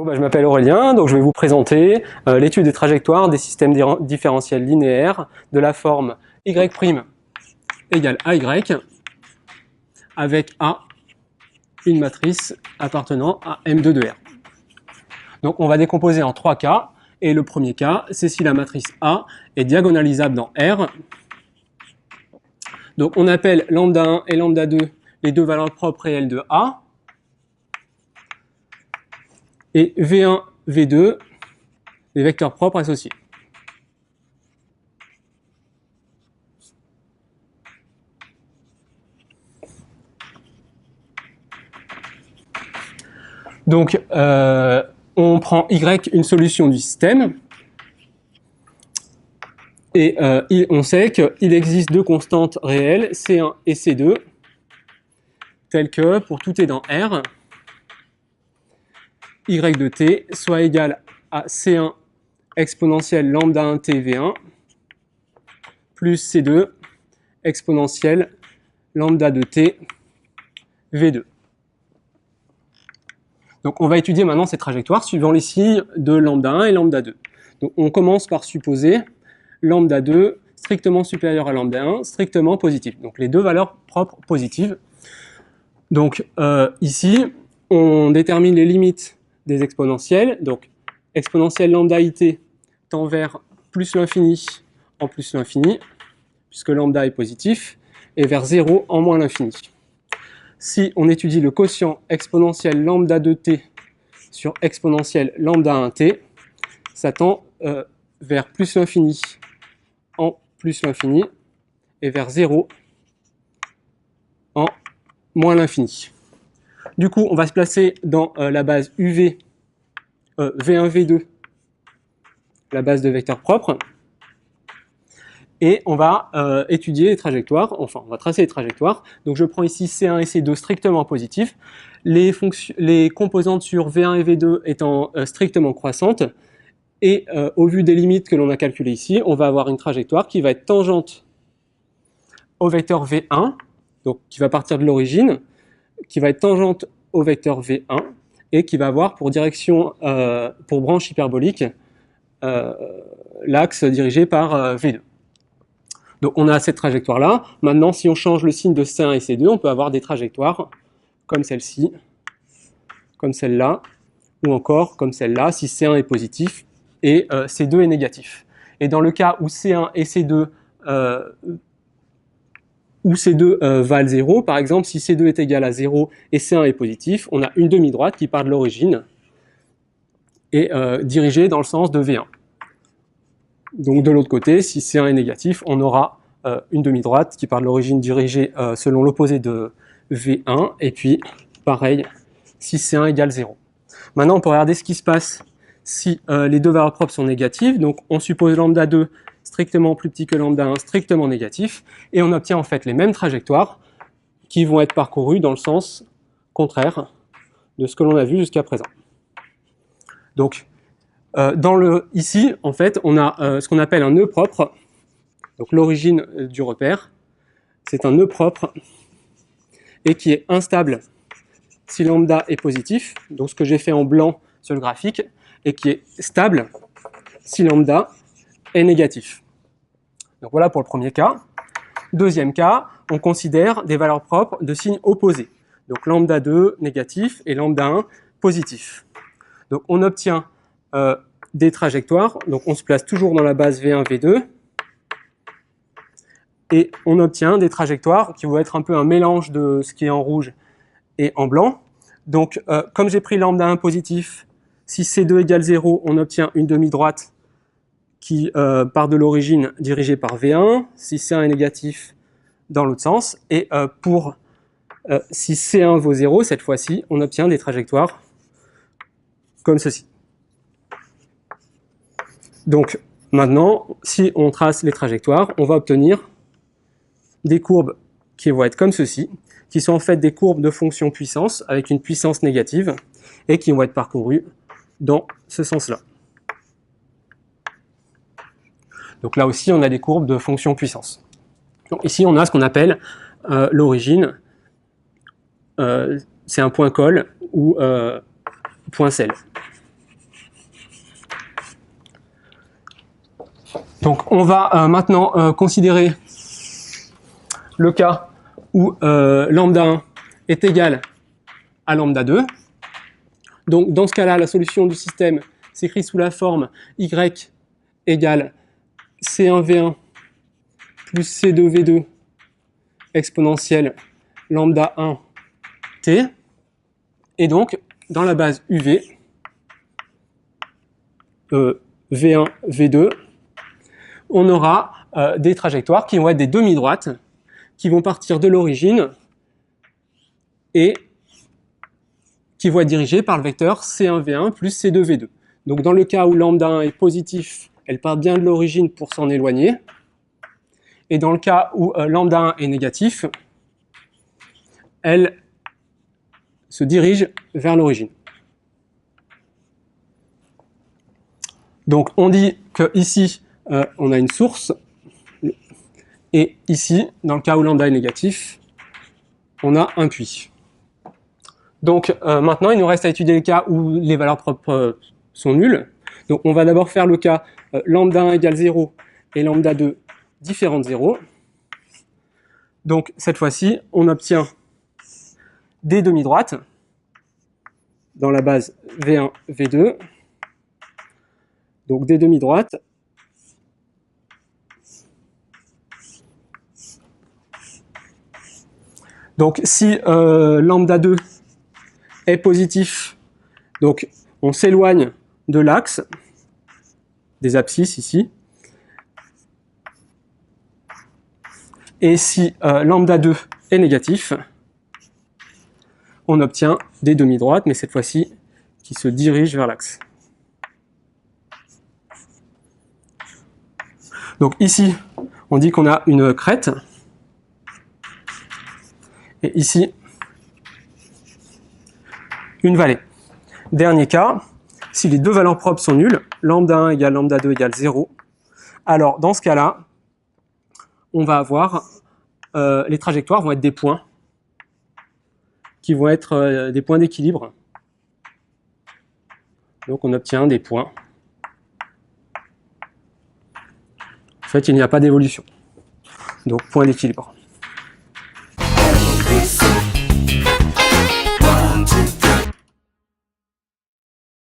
Bon, je m'appelle Aurélien, donc je vais vous présenter l'étude des trajectoires des systèmes différentiels linéaires de la forme y' égale AY avec A, une matrice appartenant à M2 de R. Donc on va décomposer en trois cas, et le premier cas, c'est si la matrice A est diagonalisable dans R. Donc on appelle lambda 1 et lambda 2 les deux valeurs propres réelles de A, et V1, V2, les vecteurs propres associés. Donc, on prend Y, une solution du système, et on sait qu'il existe deux constantes réelles, C1 et C2, telles que, pour tout t dans R, Y de t soit égal à C1 exponentielle lambda 1 t V1 plus C2 exponentielle lambda de t V2. Donc on va étudier maintenant ces trajectoires suivant les signes de lambda 1 et lambda 2. Donc on commence par supposer lambda 2 strictement supérieur à lambda 1, strictement positif. Donc les deux valeurs propres positives. Donc ici, on détermine les limites des exponentielles. Donc exponentielle lambda it tend vers plus l'infini en plus l'infini, puisque lambda est positif, et vers 0 en moins l'infini. Si on étudie le quotient exponentiel lambda 2t sur exponentielle lambda 1t, ça tend vers plus l'infini en plus l'infini et vers 0 en moins l'infini. Du coup, on va se placer dans la base UV, V1, V2, la base de vecteurs propres, et on va étudier les trajectoires, enfin on va tracer les trajectoires. Donc je prends ici C1 et C2 strictement positifs, les composantes sur V1 et V2 étant strictement croissantes, et au vu des limites que l'on a calculées ici, on va avoir une trajectoire qui va être tangente au vecteur V1, donc qui va partir de l'origine, qui va être tangente au vecteur V1, et qui va avoir pour direction, pour branche hyperbolique, l'axe dirigé par V2. Donc on a cette trajectoire-là. Maintenant, si on change le signe de C1 et C2, on peut avoir des trajectoires comme celle-ci, comme celle-là, ou encore comme celle-là, si C1 est positif et C2 est négatif. Et dans le cas où C1 et C2 valent 0, par exemple, si C2 est égal à 0 et C1 est positif, on a une demi-droite qui part de l'origine et dirigée dans le sens de V1. Donc de l'autre côté, si C1 est négatif, on aura une demi-droite qui part de l'origine dirigée selon l'opposé de V1, et puis pareil, si C1 égale 0. Maintenant, on peut regarder ce qui se passe si les deux valeurs propres sont négatives. Donc on suppose lambda 2 strictement plus petit que lambda 1, strictement négatif, et on obtient en fait les mêmes trajectoires qui vont être parcourues dans le sens contraire de ce que l'on a vu jusqu'à présent. Donc, ici, en fait, on a ce qu'on appelle un nœud propre. Donc l'origine du repère, c'est un nœud propre et qui est instable si lambda est positif, donc ce que j'ai fait en blanc sur le graphique, et qui est stable si lambda est négatif. Donc voilà pour le premier cas. Deuxième cas, on considère des valeurs propres de signes opposés. Donc lambda 2 négatif et lambda 1 positif. Donc on obtient des trajectoires, donc on se place toujours dans la base V1, V2, et on obtient des trajectoires qui vont être un peu un mélange de ce qui est en rouge et en blanc. Donc comme j'ai pris lambda 1 positif, si C2 égale 0, on obtient une demi-droite qui part de l'origine dirigée par V1, si C1 est négatif dans l'autre sens, et si C1 vaut 0, cette fois-ci, on obtient des trajectoires comme ceci. Donc maintenant, si on trace les trajectoires, on va obtenir des courbes qui vont être comme ceci, qui sont en fait des courbes de fonction puissance avec une puissance négative et qui vont être parcourues dans ce sens-là. Donc là aussi, on a des courbes de fonction puissance. Donc ici, on a ce qu'on appelle l'origine. C'est un point col ou point sel. Donc on va maintenant considérer le cas où lambda 1 est égal à lambda 2. Donc dans ce cas-là, la solution du système s'écrit sous la forme y égale C1V1 plus C2V2 exponentielle lambda 1 t. Et donc, dans la base UV, V1, V2, on aura des trajectoires qui vont être des demi-droites, qui vont partir de l'origine et qui vont être dirigées par le vecteur C1V1 plus C2V2. Donc dans le cas où lambda 1 est positif, elle part bien de l'origine pour s'en éloigner. Et dans le cas où lambda 1 est négatif, elle se dirige vers l'origine. Donc on dit que ici on a une source, et ici, dans le cas où lambda est négatif, on a un puits. Donc maintenant, il nous reste à étudier les cas où les valeurs propres sont nulles. Donc on va d'abord faire le cas lambda 1 égale 0 et lambda 2 différent de 0. Donc cette fois-ci, on obtient des demi-droites dans la base V1, V2. Donc des demi-droites. Donc si lambda 2 est positif, donc on s'éloigne de l'axe des abscisses ici. Et si lambda 2 est négatif, on obtient des demi-droites, mais cette fois-ci qui se dirigent vers l'axe. Donc ici, on dit qu'on a une crête. Et ici, une vallée. Dernier cas, si les deux valeurs propres sont nulles, lambda 1 égale lambda 2 égale 0, alors dans ce cas-là, on va avoir, les trajectoires vont être des points, qui vont être des points d'équilibre. Donc on obtient des points. En fait, il n'y a pas d'évolution. Donc point d'équilibre.